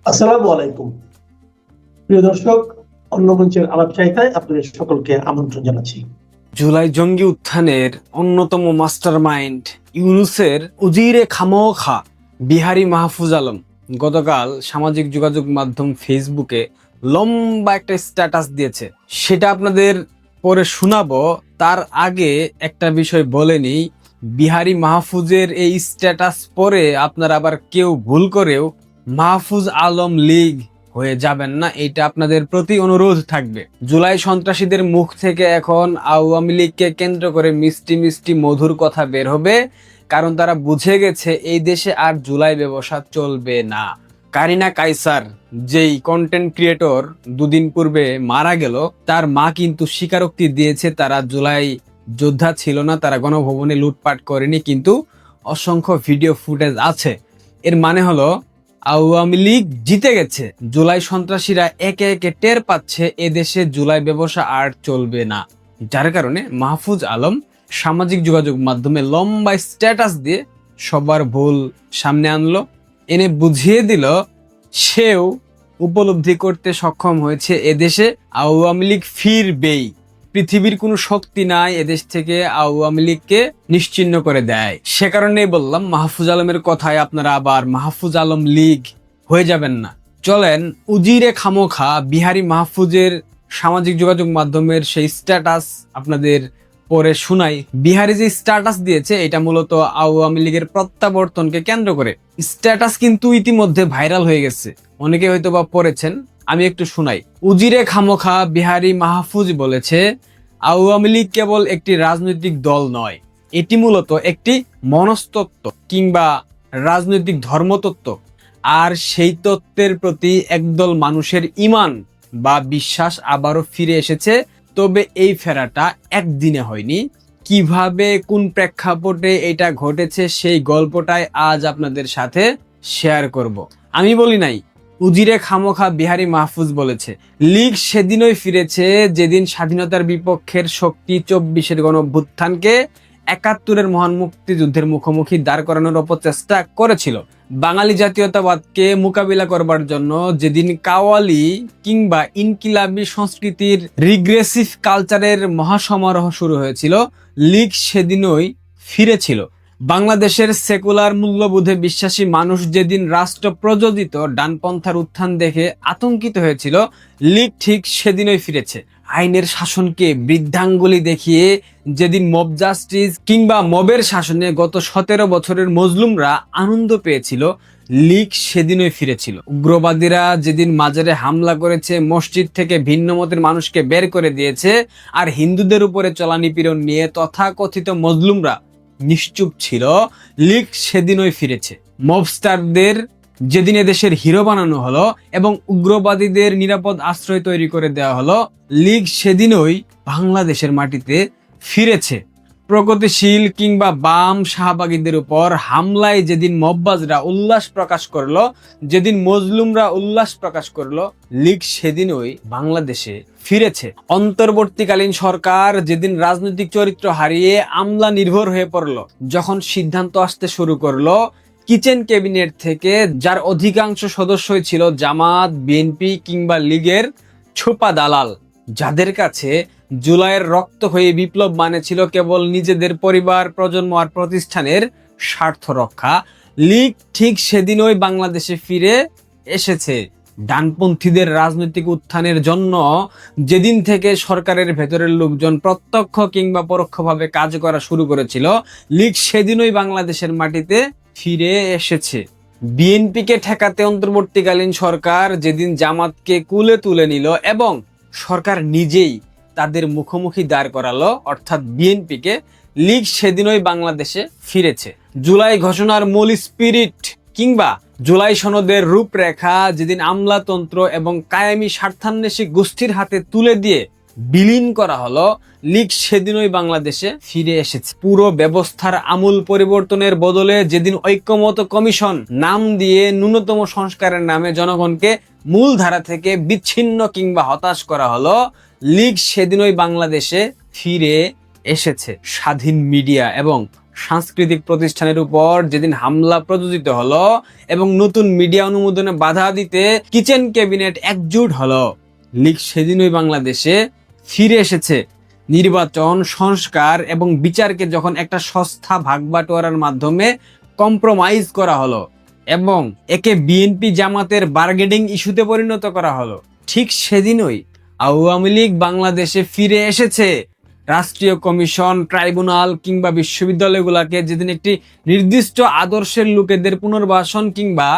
আসসালামু আলাইকুম। প্রিয় দর্শক, অন্য মঞ্চের আলাপ চাইতায় আপনাদের সকলকে আমন্ত্রণ জানাচ্ছি। জুলাই জঙ্গি উত্থানের অন্যতম মাস্টারমাইন্ড ইউনূসের উজিরে খামোখা বিহারী মাহফুজ আলম গতকাল সামাজিক যোগাযোগ মাধ্যম ফেসবুকে লম্বা একটা স্ট্যাটাস দিয়েছে। সেটা আপনাদের পরে শোনাবো। তার আগে একটা বিষয় বলে নিই, বিহারী মাহফুজের এই স্ট্যাটাস পরে আপনারা আবার কেউ ভুল করেও মাহফুজ আলম লীগ হয়ে যাবেন না, এটা আপনাদের প্রতি অনুরোধ থাকবে। জুলাই সন্ত্রাসীদের মুখ থেকে এখন আওয়ামী লীগকে কেন্দ্র করে মিষ্টি মিষ্টি মধুর কথা বের হবে, কারণ তারা বুঝে গেছে এই দেশে আর জুলাই ব্যবসা চলবে না। কারিনা কাইসার, যেই কন্টেন্ট ক্রিয়েটর দুদিন পূর্বে মারা গেল, তার মা কিন্তু স্বীকারোক্তি দিয়েছে তারা জুলাই যোদ্ধা ছিল না, তারা গণভবনে লুটপাট করেনি, কিন্তু অসংখ্য ভিডিও ফুটেজ আছে। এর মানে হলো আওয়ামী লীগ জিতে গেছে। জুলাই সন্ত্রাসীরা একে একে টের পাচ্ছে এদেশে জুলাই ব্যবসা আর চলবে না, যার কারণে মাহফুজ আলম সামাজিক যোগাযোগ মাধ্যমে লম্বা স্ট্যাটাস দিয়ে সবার ভুল সামনে আনলো, এনে বুঝিয়ে দিল সেও উপলব্ধি করতে সক্ষম হয়েছে এদেশে আওয়ামী লীগ ফিরবেই। পৃথিবীর কোনো শক্তি নাই এদেশ থেকে আওয়ামী লীগকে নিশ্চিহ্ন করে দেয়। সে কারণেই বললাম মাহফুজ আলমের কথায় আপনারা আবার মাহফুজ আলম লীগ হয়ে যাবেন না। চলেন উজিরে খামোখা বিহারী মাহফুজের সামাজিক যোগাযোগ মাধ্যমের সেই স্ট্যাটাস আপনাদের পরে শুনাই। বিহারি যে স্ট্যাটাস দিয়েছে এটা মূলত আওয়ামী লীগের প্রত্যাবর্তনকে কেন্দ্র করে। স্ট্যাটাস কিন্তু ইতিমধ্যে ভাইরাল হয়ে গেছে, অনেকে হয়তো বা পড়েছেন, আমি একটু শুনাই। উজিরে খামোখা বিহারী মাহফুজ বলেছে, আওয়ামী লীগ কেবল একটি রাজনৈতিক দল নয়, এটি মূলত একটি মনস্তত্ত্ব কিংবা রাজনৈতিক ধর্মতত্ত্ব। আর সেই তত্ত্বের প্রতি একদল মানুষের ঈমান বা বিশ্বাস আবারও ফিরে এসেছে। তবে এই ফেরাটা একদিনে হয়নি। কিভাবে কোন প্রেক্ষাপটে এটা ঘটেছে সেই গল্পটাই আজ আপনাদের সাথে শেয়ার করব। আমি বলি নাই, উজিরে খামোখা বিহারী মাহফুজ বলেছে। লীগ সেদিনই ফিরেছে যেদিন স্বাধীনতার বিপক্ষের শক্তি ২৪-এর গণঅভ্যুত্থানকে ৭১-এর মহান মুক্তিযুদ্ধের মুখোমুখি দাঁড় করানোর অপচেষ্টা করেছিল। বাঙালি জাতীয়তাবাদকে মোকাবিলা করবার জন্য যেদিন কাওয়ালি কিংবা ইনকিলাবি সংস্কৃতির রিগ্রেসিভ কালচারের মহাসমারোহ শুরু হয়েছিল, লীগ সেদিনই ফিরেছিল। বাংলাদেশের সেকুলার মূল্যবোধে বিশ্বাসী মানুষ যেদিন রাষ্ট্র প্রযোজিত ডানপন্থার উত্থান দেখে আতঙ্কিত হয়েছিল, লীগ ঠিক সেদিনই ফিরেছে। আইনের শাসনকে বৃদ্ধাঙ্গুলি দেখিয়ে যেদিন মব জাস্টিস কিংবা মবের শাসনে গত ১৭ বছরের মজলুমরা আনন্দ পেয়েছিল, লীগ সেদিনই ফিরেছিল। উগ্রবাদীরা যেদিন মাজারে হামলা করেছে, মসজিদ থেকে ভিন্ন মতের মানুষকে বের করে দিয়েছে, আর হিন্দুদের উপরে চলা নিপীড়ন নিয়ে তথাকথিত মজলুমরা নিশ্চুপ ছিল, লীগ সেদিনই ফিরেছে। মবস্টারদের যেদিন এদেশের হিরো বানানো হলো এবং উগ্রবাদীদের নিরাপদ আশ্রয় তৈরি করে দেওয়া হলো, লীগ সেদিনই বাংলাদেশের মাটিতে ফিরেছে। প্রগতিশীল কিংবা বাম শাহবাগীদের উপর হামলায় যেদিন মববাজরা উল্লাস প্রকাশ করলো, যেদিন মজলুমরা উল্লাস প্রকাশ করলো, লীগ সেদিনই বাংলাদেশে ফিরেছে। অন্তর্বর্তীকালীন সরকার যেদিন রাজনৈতিক চরিত্র হারিয়ে আমলা নির্ভর হয়ে পড়লো, যখন সিদ্ধান্ত আসতে শুরু করলো কিচেন ক্যাবিনেট থেকে, যার অধিকাংশ সদস্যই ছিল জামাত, বিএনপি কিংবা লীগের ছোপা দালাল, যাদের কাছে জুলাইয়ের রক্ত হয়ে বিপ্লব মানে ছিল কেবল নিজেদের পরিবার, প্রজন্ম আর প্রতিষ্ঠানের স্বার্থ রক্ষা, লীগ ঠিক সেদিনই বাংলাদেশে ফিরে এসেছে। ডানপন্থীদের রাজনৈতিক উত্থানের জন্য যেদিন থেকে সরকারের ভেতরের লোকজন প্রত্যক্ষ কিংবা পরোক্ষভাবে কাজ করা শুরু করেছিল, লীগ সেদিনই বাংলাদেশের মাটিতে ফিরে এসেছে। বিএনপিকে ঠেকাতে অন্তর্বর্তীকালীন সরকার যেদিন জামাতকে কুলে তুলে নিল এবং সরকার নিজেই তাদের মুখোমুখি দাঁড় করালো, অর্থাৎ বিএনপিকে, লীগ সেদিনই বাংলাদেশে ফিরেছে। জুলাই ঘোষণার মূল স্পিরিট কিংবা জুলাই সনদের রূপরেখা যেদিন আমলাতন্ত্র এবং কায়েমি স্বার্থান্বেষী গোষ্ঠীর হাতে তুলে দিয়ে বিলীন করা হলো, লীগ সেদিনই বাংলাদেশে ফিরে এসেছে। পুরো ব্যবস্থার আমূল পরিবর্তনের বদলে যেদিন ঐক্যমত কমিশন নাম দিয়ে ন্যূনতম সংস্কারের নামে জনগণকে মূল ধারা থেকে বিচ্ছিন্ন কিংবা হতাশ করা হলো, লীগ সেদিনই বাংলাদেশে ফিরে এসেছে। স্বাধীন মিডিয়া এবং সাংস্কৃতিক প্রতিষ্ঠানের উপর যেদিন হামলা প্রযোজিত হলো এবং নতুন মিডিয়া অনুমোদনে বাধা দিতে কিচেন ক্যাবিনেট একজোট হলো, লীগ সেদিনই বাংলাদেশে ফিরে এসেছে। নির্বাচন, সংস্কার এবং বিচারকে যখন একটা সস্তা ভাগবাটোয়ারার মাধ্যমে কম্প্রোমাইজ করা হলো এবং একে বিএনপি জামাতের বার্গেনিং ইস্যুতে পরিণত করা হলো, ঠিক সেদিনই আওয়ামী লীগ বাংলাদেশে ফিরে এসেছে। রাষ্ট্রীয় কমিশন, ট্রাইব্যুনাল কিংবা বিশ্ববিদ্যালয়গুলোকে যেদিন একটি নির্দিষ্ট আদর্শের লোকেদের পুনর্বাসন কিংবা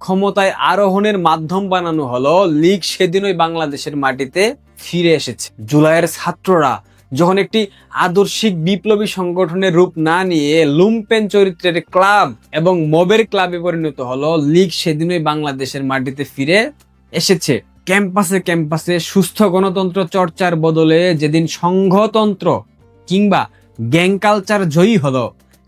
ক্ষমতায় আরোহণের মাধ্যম বানানো হলো, লীগ সেদিনই বাংলাদেশের মাটিতে ফিরে এসেছে। জুলাইয়ের ছাত্ররা যখন একটি আদর্শিক বিপ্লবী সংগঠনের রূপ না নিয়ে লুম্পেন চরিত্রের ক্লাব এবং মবের ক্লাবে পরিণত হলো, লীগ সেদিনই বাংলাদেশের মাটিতে ফিরে এসেছে। ক্যাম্পাসে ক্যাম্পাসে সুস্থ গণতন্ত্র চর্চার বদলে যেদিন সংঘতন্ত্র কিংবা গ্যাং কালচার জয়ী হলো,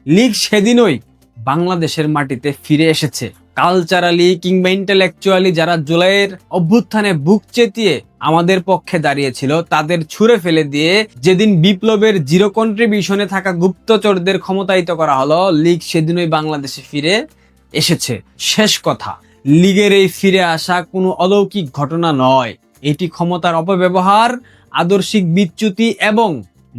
লীগ সেদিনই বাংলাদেশের মাটিতে ফিরে এসেছে। কালচারালি কিংবা ইন্টেলেকচুয়ালি যারা জুলাইয়ের অভ্যুত্থানে বুক চেতিয়ে আমাদের পক্ষে দাঁড়িয়েছিল, তাদের ছুঁড়ে ফেলে দিয়ে যেদিন বিপ্লবের জিরো কন্ট্রিবিউশনে থাকা গুপ্তচরদের ক্ষমতায়িত করা হলো, লীগ সেদিনই বাংলাদেশে ফিরে এসেছে। শেষ কথা, লীগের এই ফিরে আসা কোনো অলৌকিক ঘটনা নয়, এটি ক্ষমতার অপব্যবহার, আদর্শিক বিচ্যুতি এবং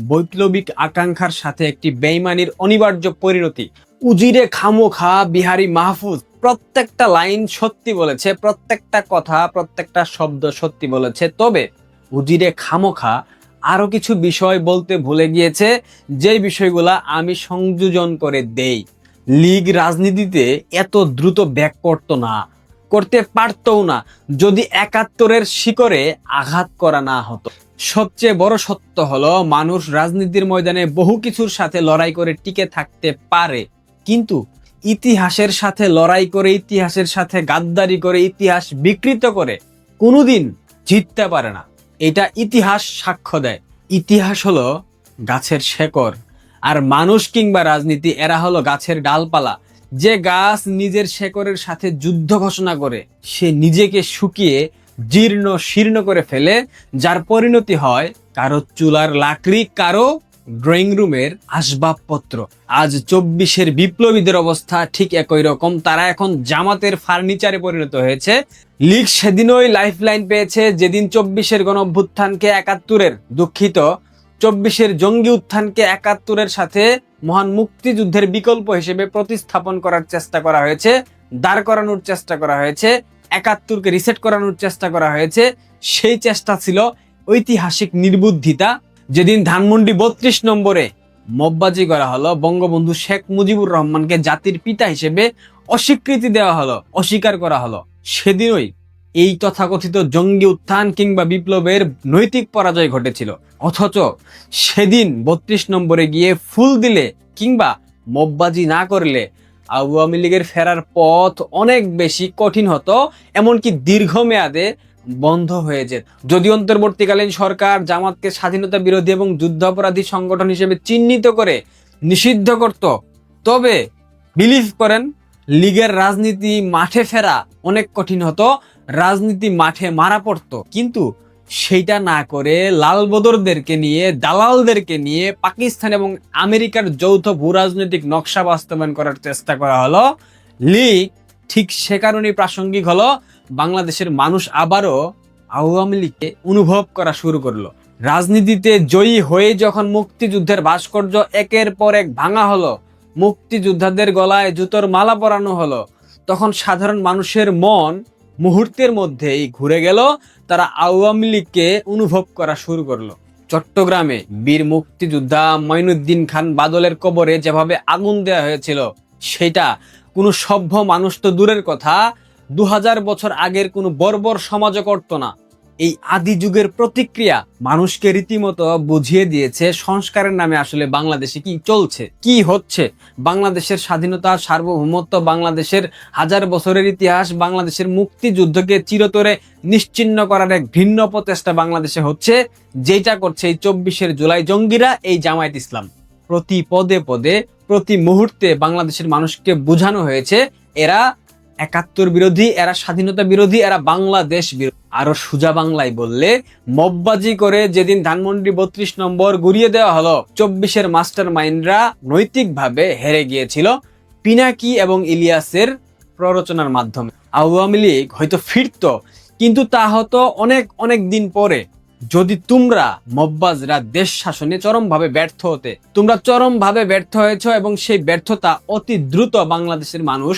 বৈপ্লবিক আকাঙ্ক্ষার সাথে একটি বেইমানির অনিবার্য পরিণতি। উজিরে খামোখা বিহারী মাহফুজ প্রত্যেকটা লাইন সত্যি বলেছে, প্রত্যেকটা কথা, প্রত্যেকটা শব্দ সত্যি বলেছে। তবে উজিরে খামোখা আরো কিছু বিষয় বলতে ভুলে গিয়েছে, যে বিষয়গুলা আমি সংযোজন করে দেই। লীগ রাজনীতিতে এত দ্রুত ব্যাক করতে পারতও না যদি ৭১-এর শিকড়ে আঘাত করা না হতো। সবচেয়ে বড় সত্য হলো, মানুষ রাজনীতির ময়দানে বহু কিছুর সাথে লড়াই করে টিকে থাকতে পারে, কিন্তু ইতিহাসের সাথে লড়াই করে, ইতিহাসের সাথে গাদ্দারি করে, ইতিহাস বিকৃত করে কোনোদিন জিততে পারে না। এটা ইতিহাস সাক্ষ্য দেয়। ইতিহাস হলো গাছের শেকড়, আর মানুষ কিংবা রাজনীতি এরা হলো গাছের ডালপালা। যে গাছ নিজের শেকড়ের সাথে যুদ্ধ ঘোষণা করে, সে নিজেকে শুকিয়ে জীর্ণ শীর্ণ করে ফেলে, যার পরিণতি হয় কারো চুলার লাকড়ি, কারো ড্রয়িং রুমের আসবাবপত্র। আজ ২৪-এর বিপ্লবীদের অবস্থা ঠিক একই রকম, তারা এখন জামাতের ফার্নিচারে পরিণত হয়েছে। লীগ সেদিনই লাইফলাইন পেয়েছে যেদিন ২৪-এর গণ অভ্যুত্থানকে ২৪-এর জঙ্গি উত্থানকে ৭১-এর সাথে মহান মুক্তিযুদ্ধের বিকল্প হিসেবে প্রতিস্থাপন করার চেষ্টা করা হয়েছে, দাঁড় করানোর চেষ্টা করা হয়েছে, ৭১-কে রিসেট করানোর চেষ্টা করা হয়েছে। সেই চেষ্টা ছিল ঐতিহাসিক নির্বুদ্ধিতা। যেদিন ধানমন্ডি ৩২ নম্বরে মববাজি করা হলো, বঙ্গবন্ধু শেখ মুজিবুর রহমানকে জাতির পিতা হিসেবে অস্বীকৃতি দেওয়া হলো, অস্বীকার করা হলো, সেদিনই এই তথাকথিত জঙ্গি উত্থান কিংবা বিপ্লবের নৈতিক পরাজয় ঘটেছিল। অথচ সেদিন ৩২ নম্বরে গিয়ে ফুল দিলে কিংবা মববাজি না করলে আওয়ামী লীগের ফেরার পথ অনেক বেশি কঠিন হতো, এমনকি দীর্ঘমেয়াদে বন্ধ হয়ে যেত। যদি অন্তর্বর্তীকালীন সরকার জামাতকে স্বাধীনতা বিরোধী এবং যুদ্ধাপরাধী সংগঠন হিসেবে চিহ্নিত করে নিষিদ্ধ করত, তবে বিলিভ করেন লীগের রাজনীতি মাঠে ফেরা অনেক কঠিন হতো, রাজনীতি মাঠে মারা পড়তো। কিন্তু সেইটা না করে লালবদরদেরকে নিয়ে, দালালদেরকে নিয়ে পাকিস্তান এবং আমেরিকার যৌথ ভূ রাজনৈতিক নকশা বাস্তবায়ন করার চেষ্টা করা হলো। লীগ ঠিক সে কারণেই প্রাসঙ্গিক হলো, বাংলাদেশের মানুষ আবারও আওয়ামী লীগকে অনুভব করা শুরু করলো। রাজনীতিতে জয়ী হয়ে যখন মুক্তিযুদ্ধের ভাস্কর্য একের পর এক ভাঙা হলো, মুক্তিযোদ্ধাদের গলায় জুতোর মালা পরানো হলো, তখন সাধারণ মানুষের মন মুহূর্তের মধ্যেই ঘুরে গেল, তারা আওয়ামী লীগকে অনুভব করা শুরু করলো। চট্টগ্রামে বীর মুক্তিযোদ্ধা মঈনুদ্দিন খান বাদলের কবরে যেভাবে আগুন দেওয়া হয়েছিল, সেটা কোনো সভ্য মানুষ তো দূরের কথা, ২০০০ বছর আগের কোনো বর্বর সমাজও করতো না। এই আদি যুগের প্রতিক্রিয়া মানুষকে রীতিমতো বুঝিয়ে দিয়েছে সংস্কারের নামে আসলে বাংলাদেশে কি চলছে, কি হচ্ছে। বাংলাদেশের স্বাধীনতা, সার্বভৌমত্ব, বাংলাদেশের হাজার বছরের ইতিহাস, বাংলাদেশের মুক্তিযুদ্ধকে চিরতরে নিশ্চিহ্ন করার এক ঘৃণ্য প্রচেষ্টা বাংলাদেশে হচ্ছে, যেটা করছে এই ২৪ জুলাই জঙ্গিরা, এই জামায়াত ইসলাম। প্রতি পদে পদে, প্রতি মুহূর্তে বাংলাদেশের মানুষকে বোঝানো হয়েছে এরা ৭১ বিরোধী, এরা স্বাধীনতা বিরোধী, এরা বাংলাদেশ বিরোধী। আরো সোজা বাংলায় বললে মববাজি করে যেদিন ধানমন্ডি 32 নম্বর গুড়িয়ে দেওয়া হলো, 24-এর মাস্টার মাইন্ডরা নৈতিকভাবে হেরে গিয়েছিল পিনাকি এবং ইলিয়াসের প্ররোচনার মাধ্যমে। আওয়ামী লীগ হয়তো ফিরতো, কিন্তু তা হতো অনেক অনেক দিন পরে, যদি তোমরা মববাজরা দেশ শাসনে চরমভাবে ব্যর্থ হতে। তোমরা চরমভাবে ব্যর্থ হয়েছ এবং সেই ব্যর্থতা অতি দ্রুত বাংলাদেশের মানুষ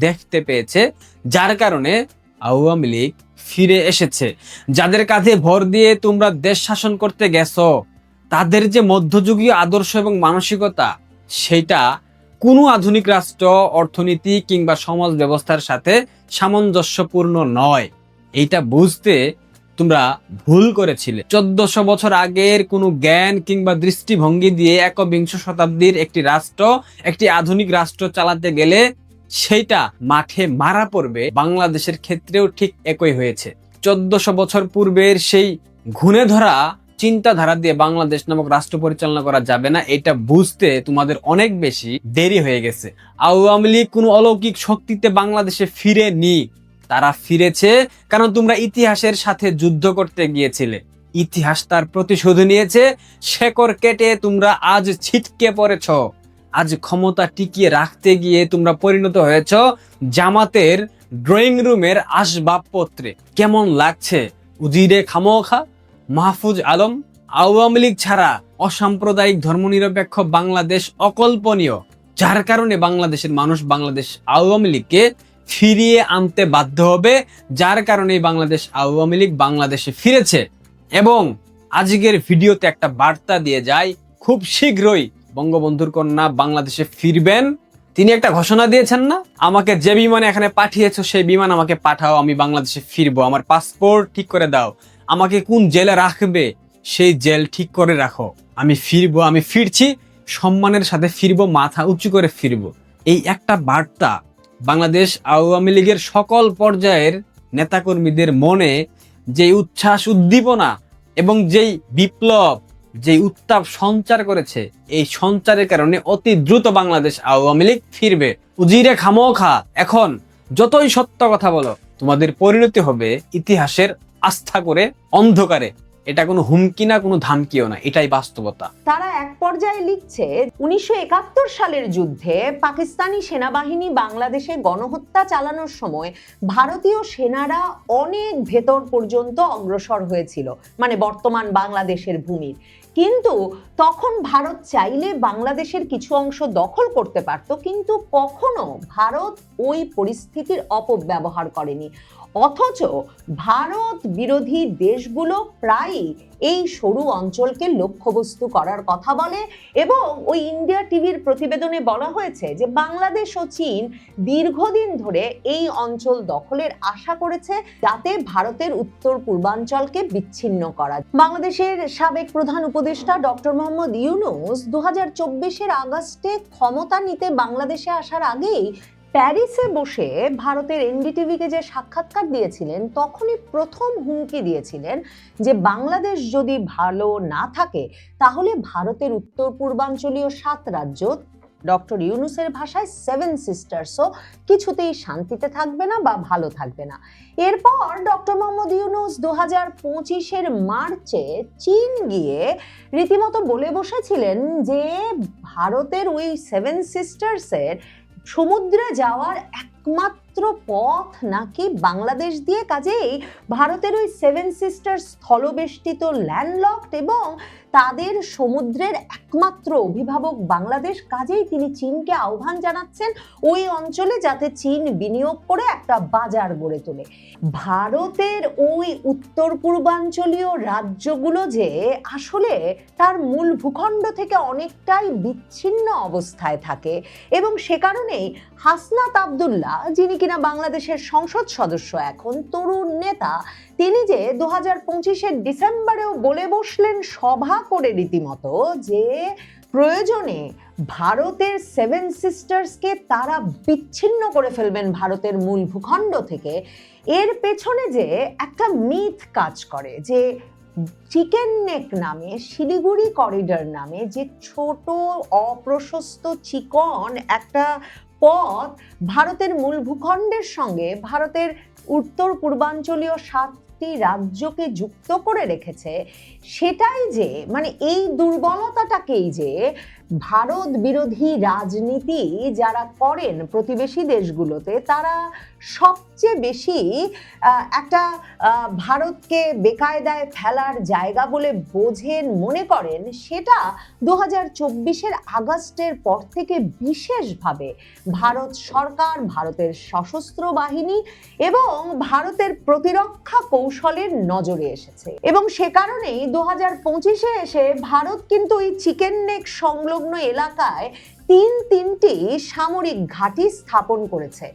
দেখতে পেয়েছে, যার কারণে আওয়ামী লীগ ফিরে এসেছে। যাদের কাঁধে ভর দিয়ে তোমরা দেশ শাসন করতে গেছো, তাদের যে মধ্যযুগীয় আদর্শ এবং মানসিকতা, সেটা কোনো আধুনিক রাষ্ট্র, অর্থনীতি কিংবা সমাজ ব্যবস্থার সাথে সামঞ্জস্যপূর্ণ নয়। এইটা বুঝতে তোমরা ভুল করেছিলে। 1400 বছর আগের কোনো জ্ঞান কিংবা দৃষ্টিভঙ্গি দিয়ে একবিংশ শতাব্দীর একটি রাষ্ট্র, একটি আধুনিক রাষ্ট্র চালাতে গেলে সেইটা মাঠে মারা পড়বে। বাংলাদেশের ক্ষেত্রেও ঠিক একই হয়েছে। 1400 বছর পূর্বের সেই ঘুণে ধরা চিন্তাধারা দিয়ে বাংলাদেশ নামক রাষ্ট্র পরিচালনা করা যাবে না, এটা বুঝতে তোমাদের অনেক বেশি দেরি হয়ে গেছে। আওয়ামী লীগ কোনো অলৌকিক শক্তিতে বাংলাদেশে ফিরেনি, তারা ফিরেছে কারণ তোমরা ইতিহাসের সাথে যুদ্ধ করতে গিয়েছিলে। ইতিহাস তার প্রতিশোধ নিয়েছে। শেকড় কেটে তোমরা আজ ছিটকে পড়েছ। আজ ক্ষমতা টিকিয়ে রাখতে গিয়ে তোমরা পরিণত হয়েছ জামাতের ড্রয়িং রুমের আসবাবপত্রে। কেমন লাগছে উজিরে খামোখা, মাহফুজ আলম? আওয়ামী লীগ ছাড়া অসাম্প্রদায়িক ধর্মনিরপেক্ষ বাংলাদেশ অকল্পনীয়, যার কারণে বাংলাদেশের মানুষ বাংলাদেশ আওয়ামী লীগকে ফিরিয়ে আনতে বাধ্য হবে, যার কারণে বাংলাদেশ আওয়ামী লীগ বাংলাদেশে ফিরেছে। এবং আজকের ভিডিওতে একটা বার্তা দিয়ে যায়, খুব শীঘ্রই বঙ্গবন্ধুর কন্যা বাংলাদেশে ফিরবেন। তিনি একটা ঘোষণা দিয়েছেন না, আমাকে যে বিমানে এখানে পাঠিয়েছো সেই বিমান আমাকে পাঠাও, আমি বাংলাদেশে ফিরবো, আমার পাসপোর্ট ঠিক করে দাও, আমাকে কোন জেলে রাখবে সেই জেল ঠিক করে রাখো, আমি ফিরবো, আমি ফিরছি, সম্মানের সাথে ফিরবো, মাথা উঁচু করে ফিরবো। এই একটা বার্তা বাংলাদেশ আওয়ামী লীগের সকল পর্যায়ের নেতাকর্মীদের মনে যেই উচ্ছ্বাস, উদ্দীপনা এবং যেই বিপ্লব, যেই উত্তাপ সঞ্চার করেছে, এই সঞ্চারের কারণে অতি দ্রুত বাংলাদেশ আওয়ামী লীগ ফিরবে। উজিরে খামোখা এখন যতই সত্য কথা বলো, তোমাদের পরিণতি হবে ইতিহাসের আস্থা করে অন্ধকারে। এটা কোনো হুমকি না, কোনো ধামকিও না, এটাই বাস্তবতা। তারা এক পর্যায়ে লিখছে 1971 সালের যুদ্ধে পাকিস্তানি সেনাবাহিনী বাংলাদেশে গণহত্যা চালানোর সময় ভারতীয় সেনারা অনেক ভেতর পর্যন্ত অগ্রসর হয়েছিল, মানে বর্তমান বাংলাদেশের ভূমির। কিন্তু তখন ভারত চাইলে বাংলাদেশের কিছু অংশ দখল করতে পারত, কিন্তু কখনো ভারত ওই পরিস্থিতির অপব্যবহার করেনি। অথচ ভারত বিরোধী দেশগুলো প্রায়ই এই সরু অঞ্চলকে লক্ষ্যবস্তু করার কথা বলে। এবং ওই ইন্ডিয়া টিভির প্রতিবেদনে বলা হয়েছে যে বাংলাদেশ ও চীন দীর্ঘদিন ধরে এই অঞ্চল দখলের আশা করেছে, যাতে ভারতের উত্তর পূর্বাঞ্চলকে বিচ্ছিন্ন করা। বাংলাদেশের সাবেক প্রধান উপদেষ্টা ডক্টর মোহাম্মদ ইউনূস 2024-এর আগস্টে ক্ষমতা নিতে বাংলাদেশে আসার আগেই প্যারিসে বসে ভারতের এনডিটিভিকে যে সাক্ষাৎকার দিয়েছিলেন, তখনই প্রথম হুমকি দিয়েছিলেন যে বাংলাদেশ যদি ভালো না থাকে তাহলে ভারতের উত্তর পূর্বাঞ্চলীয় 7 রাজ্য, ডক্টর ইউনূসের ভাষায় 7 সিস্টার্সও কিছুতেই শান্তিতে থাকবে না বা ভালো থাকবে না। এরপর ডক্টর মোহাম্মদ ইউনূস 2025-এর মার্চে চীন গিয়ে রীতিমতো বলে বসেছিলেন যে ভারতের ওই 7 সিস্টার্সের সমুদ্রে যাওয়ার একমাত্র পথ নাকি বাংলাদেশ দিয়ে, কাজেই ভারতের ওই 7 সিস্টার্স স্থলবেষ্টিত, ল্যান্ডলকড এবং তাদের সমুদ্রের একমাত্র অভিভাবক বাংলাদেশ। কাজেই তিনি চীনকে আহ্বান জানাচ্ছেন ওই অঞ্চলে যাতে চীন বিনিয়োগ করে একটা বাজার গড়ে তোলে। ভারতের ওই উত্তর পূর্বাঞ্চলীয় রাজ্যগুলো যে আসলে তার মূল ভূখণ্ড থেকে অনেকটাই বিচ্ছিন্ন অবস্থায় থাকে, এবং সে কারণেই হাসনাত আব্দুল্লাহ, যিনি কিনা বাংলাদেশের সংসদ সদস্য, এখন তরুণ নেতা, তিনি যে 2025-এর ডিসেম্বরেও বলে বসলেন সভা করে রীতিমতো যে প্রয়োজনে ভারতের 7 সিস্টার্সকে তারা বিচ্ছিন্ন করে ফেলবেন ভারতের মূল ভূখণ্ড থেকে। এর পেছনে যে একটা মিথ কাজ করে যে চিকেন নেক নামে, শিলিগুড়ি করিডর নামে যে ছোট অপ্রশস্ত চিকন একটা পথ ভারতের মূল ভূখণ্ডের সঙ্গে ভারতের উত্তর পূর্বাঞ্চলীয় 7 আটটি রাজ্যকে যুক্ত করে রেখেছে, সেটাই যে মানে এই দুর্বলতাটাকেই যে ভারত বিরোধী রাজনীতি যারা করেন প্রতিবেশী দেশগুলোতে, তারা সবচেয়ে বেশি একটা ভারতকে বেকায়দায় ফেলার জায়গা বলে বোঝেন, মনে করেন, সেটা 2024-এর আগস্টের পর থেকে বিশেষভাবে ভারত সরকার, ভারতের সশস্ত্র বাহিনী এবং ভারতের প্রতিরক্ষা কৌশলের নজরে এসেছে। এবং সে কারণেই 2025-এ এসে ভারত কিন্তু এই চিকেন নেক সংলগ্ন এলাকায় তিনটি সামরিক ঘাঁটি স্থাপন করেছে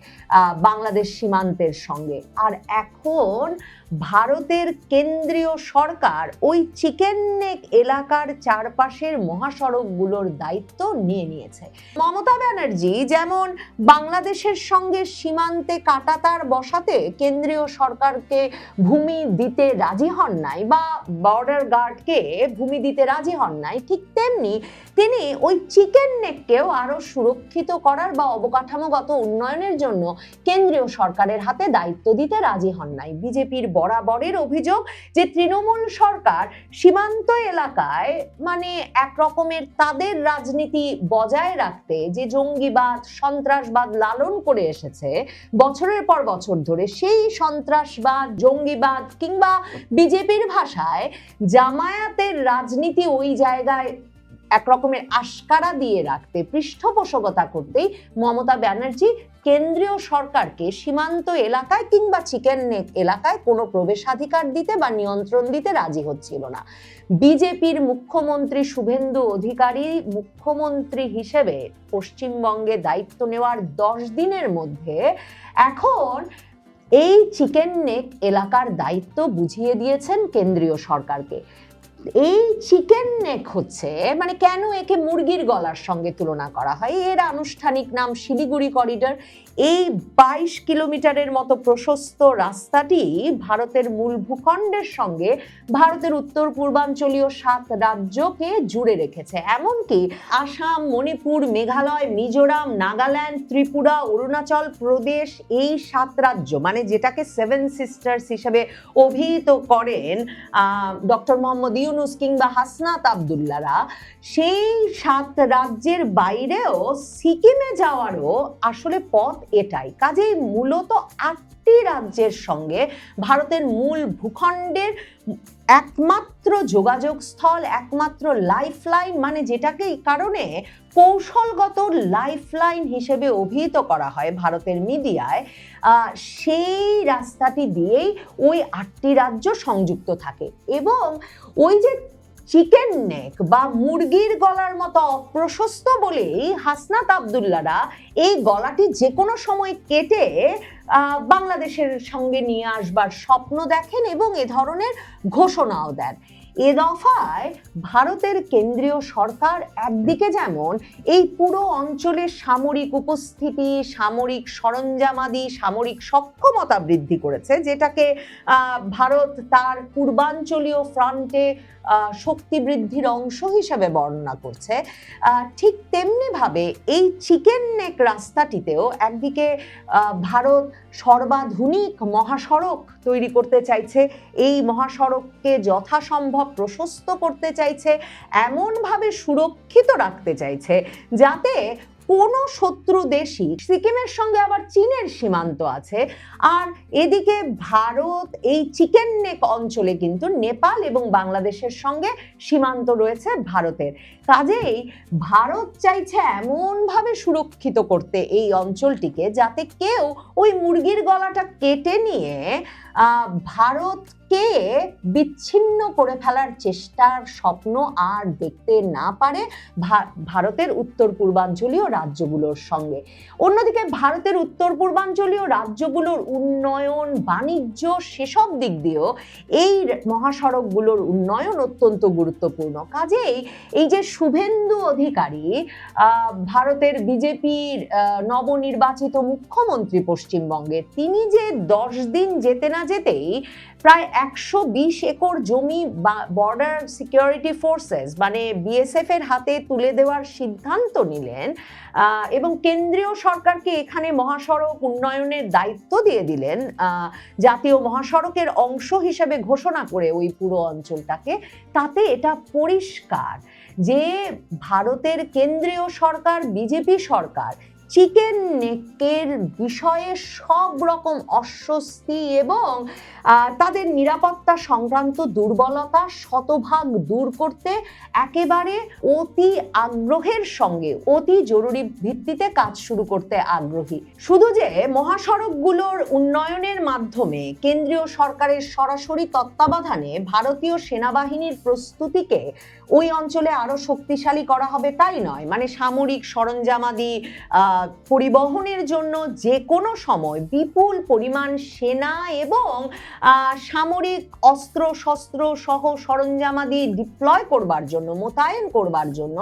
বাংলাদেশ সীমান্তের সঙ্গে। আর এখন ভারতের কেন্দ্রীয় সরকার ওই চিকেন নেক এলাকার চারপাশের মহাসড়কগুলোর দায়িত্ব নিয়ে নিয়েছে। মমতা ব্যানার্জি যেমন বাংলাদেশের সঙ্গে সীমান্তে কাঁটাতার বসাতে কেন্দ্রীয় সরকারকে ভূমি দিতে রাজি হন নাই, বা বর্ডার গার্ডকে ভূমি দিতে রাজি হন নাই, ঠিক তেমনি তিনি ওই চিকেন নেককেও আরো সুরক্ষিত করার বা অবকাঠামোগত উন্নয়নের জন্য কেন্দ্রীয় সরকারের হাতে দায়িত্ব দিতে রাজি হন নাই। বিজেপির বরাবরের অভিযোগ যে তৃণমূল সরকার সীমান্ত এলাকায় মানে এক রকমের তাদের রাজনীতি বজায় রাখতে যে জঙ্গিবাদ, সন্ত্রাসবাদ লালন করে এসেছে বছরের পর বছর ধরে, সেই সন্ত্রাসবাদ, জঙ্গিবাদ কিংবা বিজেপির ভাষায় জামায়াতের রাজনীতি ওই জায়গায় এক রকমের আশকারা দিয়ে রাখতে, পৃষ্ঠপোষকতা করতেই মমতা ব্যানার্জি কেন্দ্রীয় সরকারকে সীমান্ত এলাকায় কিংবা চিকেন নেক এলাকায় কোনো প্রবেশাধিকার দিতে বা নিয়ন্ত্রণ দিতে রাজি হচ্ছিল না। বিজেপির মুখ্যমন্ত্রী শুভেন্দু অধিকারী মুখ্যমন্ত্রী হিসেবে পশ্চিমবঙ্গে দায়িত্ব নেওয়ার 10 দিনের মধ্যে এখন এই চিকেন নেক এলাকার দায়িত্ব বুঝিয়ে দিয়েছেন কেন্দ্রীয় সরকারকে। এই চিকেন নেক হচ্ছে, মানে কেন একে মুরগির গলার সঙ্গে তুলনা করা হয়, এর আনুষ্ঠানিক নাম শিলিগুড়ি করিডর। এই 22 কিলোমিটারের মতো প্রশস্ত রাস্তাটি ভারতের মূল ভূখণ্ডের সঙ্গে ভারতের উত্তর পূর্বাঞ্চলীয় 7 রাজ্যকে জুড়ে রেখেছে। এমনকি আসাম, মণিপুর, মেঘালয়, মিজোরাম, নাগাল্যান্ড, ত্রিপুরা, অরুণাচল প্রদেশ, এই 7 রাজ্য, মানে যেটাকে 7 সিস্টার্স হিসেবে অভিহিত করেন ডক্টর মোহাম্মদ ইউনুস কিংবা হাসনাত আবদুল্লারা, সেই 7 রাজ্যের বাইরেও সিকিমে যাওয়ারও আসলে পথ এটাই। কাজেই মূলত 8টি রাজ্যের সঙ্গে ভারতের মূল ভূখণ্ডের একমাত্র যোগাযোগ স্থল, একমাত্র লাইফলাইন, মানে যেটাকে এই কারণে কৌশলগত লাইফলাইন হিসেবে অভিহিত করা হয় ভারতের মিডিয়ায়, সেই রাস্তাটি দিয়েই ওই 8টি রাজ্য সংযুক্ত থাকে। এবং ওই যে চিকেন নেক বা মুরগির গলার মতো অপ্রশস্ত বলেই হাসনাত আবদুল্লারা এই গলাটি যে কোনো সময় কেটে বাংলাদেশের সঙ্গে নিয়ে আসবার স্বপ্ন দেখেন এবং এ ধরনের ঘোষণাও দেন। এ দফায় ভারতের কেন্দ্রীয় সরকার একদিকে যেমন এই পুরো অঞ্চলের সামরিক উপস্থিতি, সামরিক সরঞ্জামাদি, সামরিক সক্ষমতা বৃদ্ধি করেছে, যেটাকে ভারত তার পূর্বাঞ্চলীয় ফ্রন্টে শক্তি বৃদ্ধির অংশ হিসেবে বর্ণনা করছে, ঠিক তেমনিভাবে এই চিকেন নেক রাস্তাটিতেও একদিকে ভারত সর্বাধুনিক মহাসড়ক তৈরি করতে চাইছে, এই মহাসড়ককে যথাসম্ভব প্রশস্ত করতে চাইছে, এমনভাবে সুরক্ষিত রাখতে চাইছে যাতে কোনো শত্রু দেশই, সিকিমের সঙ্গে আবার চীনের সীমান্ত আছে, আর এদিকে ভারত এই চিকেন নেক অঞ্চলে কিন্তু নেপাল এবং বাংলাদেশের সঙ্গে সীমান্ত রয়েছে ভারতের। কাজেই ভারত চাইছে এমনভাবে সুরক্ষিত করতে এই অঞ্চলটিকে যাতে কেউ ওই মুরগির গলাটা কেটে নিয়ে ভারতকে বিচ্ছিন্ন করে ফেলার চেষ্টার স্বপ্ন আর দেখতে না পারে ভারতের উত্তর পূর্বাঞ্চলীয় রাজ্যগুলোর সঙ্গে। অন্যদিকে ভারতের উত্তর পূর্বাঞ্চলীয় রাজ্যগুলোর উন্নয়ন, বাণিজ্য, সেসব দিক দিয়েও এই মহাসড়কগুলোর উন্নয়ন অত্যন্ত গুরুত্বপূর্ণ। কাজেই এই যে শুভেন্দু অধিকারী, ভারতের বিজেপির নবনির্বাচিত মুখ্যমন্ত্রী পশ্চিমবঙ্গের, তিনি যে 10 দিন যেতে না যেতেই প্রায় 120 একর জমি বর্ডার সিকিউরিটি ফোর্সেস মানে বিএসএফ এর হাতে তুলে দেওয়ার সিদ্ধান্ত নিলেন এবং কেন্দ্রীয় সরকারকে এখানে মহাসড়ক উন্নয়নের দায়িত্ব দিয়ে দিলেন, জাতীয় মহাসড়কের অংশ হিসেবে ঘোষণা করে ওই পুরো অঞ্চলটাকে। তাতে এটা পরিষ্কার যে ভারতের কেন্দ্রীয় সরকার, বিজেপি সরকার চিকেন নেকের বিষয়ে সব রকম অস্বস্তি এবং তাদের নিরাপত্তা সংক্রান্ত দুর্বলতা শতভাগ দূর করতে একেবারে অতি আগ্রহের সঙ্গে অতি জরুরি ভিত্তিতে কাজ শুরু করতে আগ্রহী। শুধু যে মহাসড়কগুলোর উন্নয়নের মাধ্যমে কেন্দ্রীয় সরকারের সরাসরি তত্ত্বাবধানে ভারতীয় সেনাবাহিনীর প্রস্তুতিকে ওই অঞ্চলে আরো শক্তিশালী করা হবে তাই নয়, মানে সামরিক সরঞ্জামাদি পরিবহনের জন্য যে কোনো সময় বিপুল পরিমাণ সেনা এবং সামরিক অস্ত্র শস্ত্র সহ সরঞ্জামাদি ডিপ্লয় করবার জন্য, মোতায়েন করবার জন্য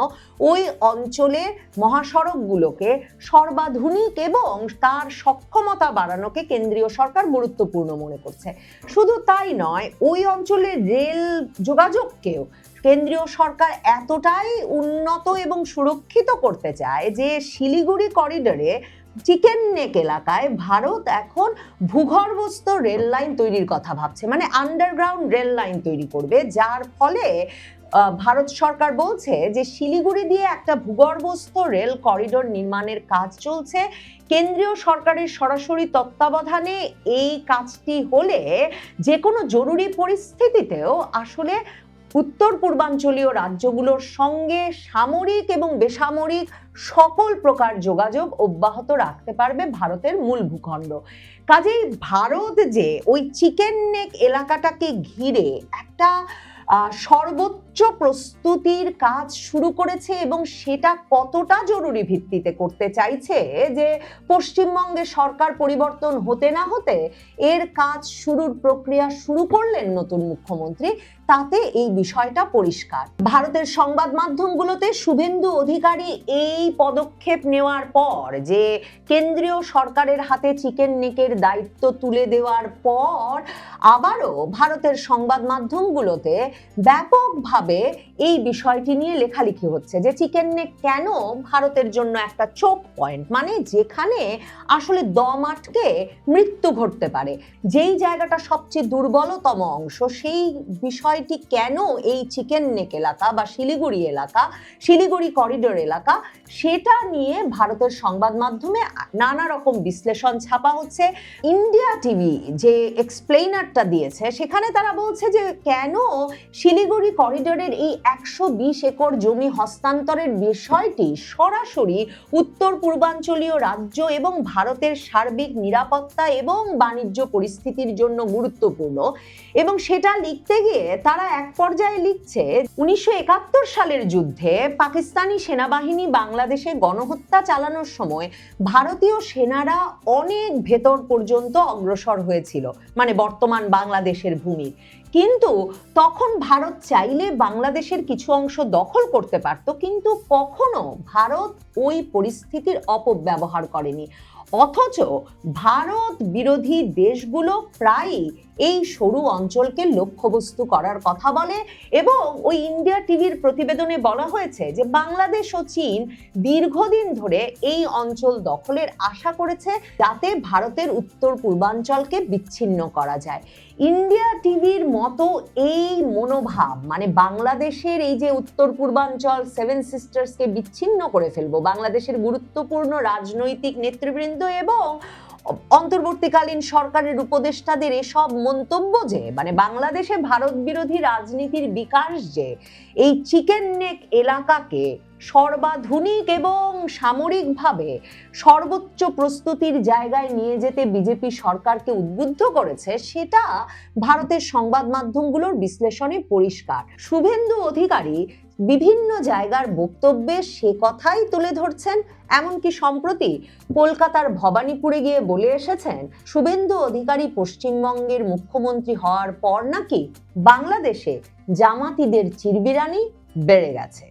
ওই অঞ্চলে মহাসড়কগুলোকে সর্বাধুনিক এবং তার সক্ষমতা বাড়ানোকে কেন্দ্রীয় সরকার গুরুত্বপূর্ণ মনে করছে। শুধু তাই নয়, ওই অঞ্চলের রেল যোগাযোগকেও কেন্দ্রীয় সরকার এতটাই উন্নত এবং সুরক্ষিত করতে চায় যে শিলিগুড়ি করিডোরে চিকেন নেক এলাকায় ভারত এখন ভূগর্ভস্থ রেল লাইন তৈরির কথা ভাবছে, মানে আন্ডারগ্রাউন্ড রেল লাইন তৈরি করবে, যার ফলে ভারত সরকার বলছে যে শিলিগুড়ি দিয়ে একটা ভূগর্ভস্থ রেল করিডোর নির্মাণের কাজ চলছে। কেন্দ্রীয় সরকারের সরাসরি তত্ত্বাবধানে এই কাজটি হলে যে কোনো জরুরি পরিস্থিতিতেও আসলে উত্তর পূর্বাঞ্চলীয় রাজ্যগুলোর সঙ্গে সামরিক এবং বেসামরিক সকল প্রকার যোগাযোগ অব্যাহত রাখতে পারবে ভারতের মূল ভূখণ্ড। কাজেই ভারত যে ওই চিকেন নেক এলাকাটাকে ঘিরে একটা সর্বোচ্চ প্রস্তুতির কাজ শুরু করেছে এবং সেটা কতটা জরুরি ভিত্তিতে করতে চাইছে যে পশ্চিমবঙ্গে সরকার পরিবর্তন হতে না হতে এর কাজ শুরুর প্রক্রিয়া শুরু করলেন নতুন মুখ্যমন্ত্রী, তাতে এই বিষয়টা পরিষ্কার। ভারতের সংবাদ মাধ্যমগুলোতে শুভেন্দু অধিকারী এই পদক্ষেপ নেওয়ার পর, যে কেন্দ্রীয় সরকারের হাতে চিকেন নেকের দায়িত্ব তুলে দেওয়ার পর আবারও ভারতের সংবাদ মাধ্যমগুলোতে ব্যাপকভাবে এই বিষয়টি নিয়ে লেখালেখি হচ্ছে যে চিকেন নেক কেন ভারতের জন্য একটা চোক পয়েন্ট, মানে যেখানে আসলে দম আটকে মৃত্যু ঘটতে পারে, যেই জায়গাটা সবচেয়ে দুর্বলতম অংশ, সেই বিষয়টি কেন এই চিকেন নেক এলাকা বা শিলিগুড়ি এলাকা, শিলিগুড়ি করিডোর এলাকা, সেটা নিয়ে ভারতের সংবাদ মাধ্যমে নানা রকম বিশ্লেষণ ছাপা হচ্ছে। ইন্ডিয়া টিভি যে এক্সপ্লেইনারটা দিয়েছে সেখানে তারা বলছে যে কেন শিলিগুড়ি করিডোরের এই 120 একর জমি হস্তান্তরের বিষয়টি সরাসরি উত্তর পূর্বাঞ্চলীয় রাজ্য এবং ভারতের সার্বিক নিরাপত্তা এবং বাণিজ্য পরিস্থিতির জন্য গুরুত্বপূর্ণ। এবং সেটা লিখতে গিয়ে তারা এক পর্যায়ে লিখছে 1971 সালের যুদ্ধে পাকিস্তানি সেনাবাহিনী বাংলাদেশে গণহত্যা চালানোর সময় ভারতীয় সেনারা অনেক ভেতর পর্যন্ত অগ্রসর হয়েছিল, মানে বর্তমান বাংলাদেশের ভূমি, কিন্তু তখন ভারত চাইলে বাংলাদেশের কিছু অংশ দখল করতে পারত, কিন্তু কখনো ভারত ওই পরিস্থিতির অপব্যবহার করেনি। অথচ ভারত বিরোধী দেশগুলো প্রায়ই এই সরু অঞ্চলকে লক্ষ্যবস্তু করার কথা বলে এবং ওই ইন্ডিয়া টিভির প্রতিবেদনে বলা হয়েছে যে বাংলাদেশ ও চীন দীর্ঘদিন ধরে এই অঞ্চল দখলের আশা করেছে যাতে ভারতের উত্তর পূর্বাঞ্চলকে বিচ্ছিন্ন করা যায়। ইন্ডিয়া টিভির মতো এই মনোভাব, মানে বাংলাদেশের এই যে উত্তর পূর্বাঞ্চল 7 সিস্টার্সকে বিচ্ছিন্ন করে ফেলবো, বাংলাদেশের গুরুত্বপূর্ণ রাজনৈতিক নেতৃবৃন্দ এবং অন্তর্বর্তীকালীন সরকারের উপদেষ্টাদের এসব মন্তব্য যে মানে বাংলাদেশে ভারত বিরোধী রাজনীতির বিকাশ যে এই চিকেন নেক এলাকাকে সর্বাধুনিক এবং সামরিকভাবে সর্বোচ্চ প্রস্তুতির জায়গায় নিয়ে যেতে বিজেপি সরকারকে উদ্বুদ্ধ করেছে, সেটা ভারতের সংবাদ মাধ্যমগুলোর বিশ্লেষণে পরিষ্কার। শুভেন্দু অধিকারী বিভিন্ন জায়গার বক্তব্যে সে কথাই তুলে ধরছেন। এমনকি সম্প্রতি কলকাতার ভবানীপুরে গিয়ে বলে এসেছেন শুভেন্দু অধিকারী পশ্চিমবঙ্গের মুখ্যমন্ত্রী হওয়ার পর নাকি বাংলাদেশে জামাতিদের চিরবিরানি বেড়ে গেছে।